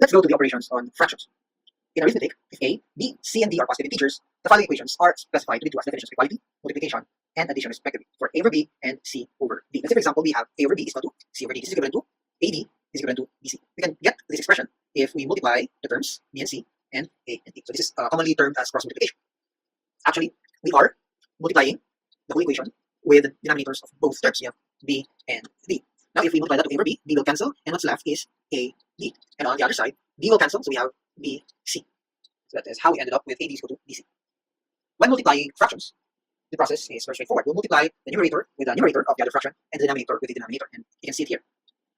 Let's go to the operations on fractions. In arithmetic, if a, b, c, and d are positive integers, the following equations are specified to be two as definitions of equality, multiplication, and addition respectively for a over b and c over d. Let's say, for example, we have a over b is equal to c over d. This is equivalent to ad is equivalent to bc. We can get this expression if we multiply the terms b and c and a and d. So this is commonly termed as cross multiplication. Actually, we are multiplying the whole equation with the denominators of both terms. We have b and d. Now, if we multiply that to a over b, b will cancel, and what's left is a d. And on the other side, b will cancel, so we have b c. So that is how we ended up with ad is equal to bc. When multiplying fractions, the process is very straightforward. We'll multiply the numerator with the numerator of the other fraction, and the denominator with the denominator. And you can see it here.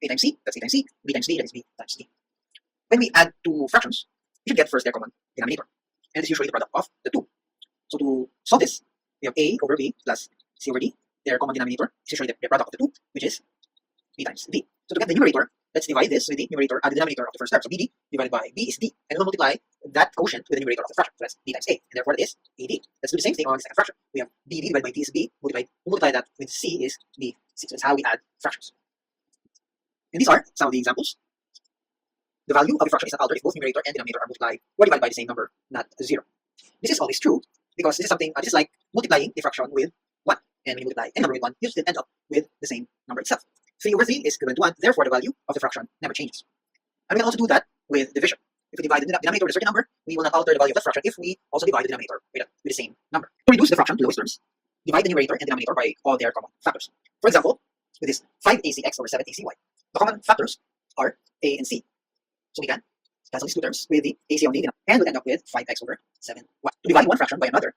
A times c, that's a times c, b times d, that is b times d. When we add two fractions, we should get first their common denominator. And it's usually the product of the two. So to solve this, we have a over b plus c over d. Their common denominator is usually the product of the two, which is b times d. So to get the numerator, let's divide this with the numerator and the denominator of the first term. So bd divided by b is d. And we'll multiply that quotient with the numerator of the fraction. So that's b times a. And therefore that is ad. Let's do the same thing on the second fraction. We have bd divided by d is b. Multiply that with c is b c. So that's how we add fractions. And these are some of the examples. The value of a fraction is not altered if both numerator and denominator are multiplied or divided by the same number, not 0. This is always true because this is something, this is like multiplying a fraction with 1. And when you multiply any number with 1, you still end up with the same number itself. 3 over 3 is equivalent to 1, therefore the value of the fraction never changes. And we can also do that with division. If we divide the denominator with a certain number, we will not alter the value of the fraction if we also divide the denominator with the same number. To reduce the fraction to lowest terms, divide the numerator and denominator by all their common factors. For example, with this 5acx over 7acy, the common factors are a and c. So we can cancel these two terms with the ac only, and we'll end up with 5x over 7y. To divide one fraction by another,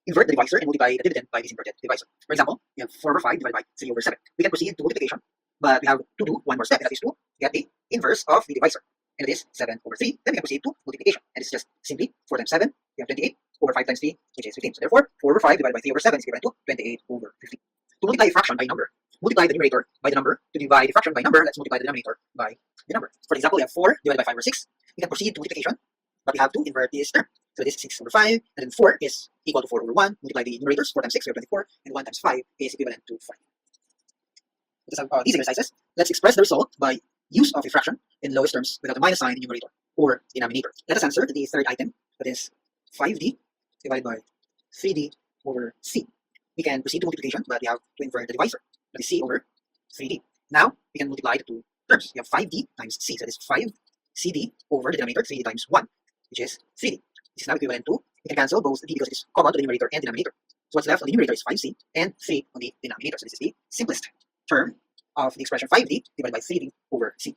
invert the divisor and multiply the dividend by this inverted divisor. For example, we have 4 over 5 divided by 3 over 7. We can proceed to multiplication, but we have to do one more step, and that is to get the inverse of the divisor. And it is 7 over 3. Then we can proceed to multiplication. And it's just simply 4 times 7, we have 28 over 5 times 3, which is 15. So therefore, 4 over 5 divided by 3 over 7 is equivalent to 28 over 15. To multiply a fraction by a number, multiply the numerator by the number. To divide the fraction by number, let's multiply the denominator by the number. For example, we have 4 divided by 5 over 6. We can proceed to multiplication, but we have to invert this term. So this is 6 over 5, and then 4 is equal to 4 over 1. Multiply the numerators. 4 times 6, we have 24, and 1 times 5 is equivalent to 5. Let's have these exercises. Let's express the result by use of a fraction in lowest terms without a minus sign in numerator or denominator. Let us answer the third item, that is 5d divided by 3d over c. We can proceed to multiplication, but we have to invert the divisor, that is c over 3d. Now we can multiply the two terms. We have 5d times c, so that is 5cd over the denominator, 3d times 1, which is 3d. This is now equivalent to, we can cancel both d because it is common to the numerator and denominator. So what's left on the numerator is 5c and 3 on the denominator. So this is the simplest term of the expression 5d divided by 3d over c.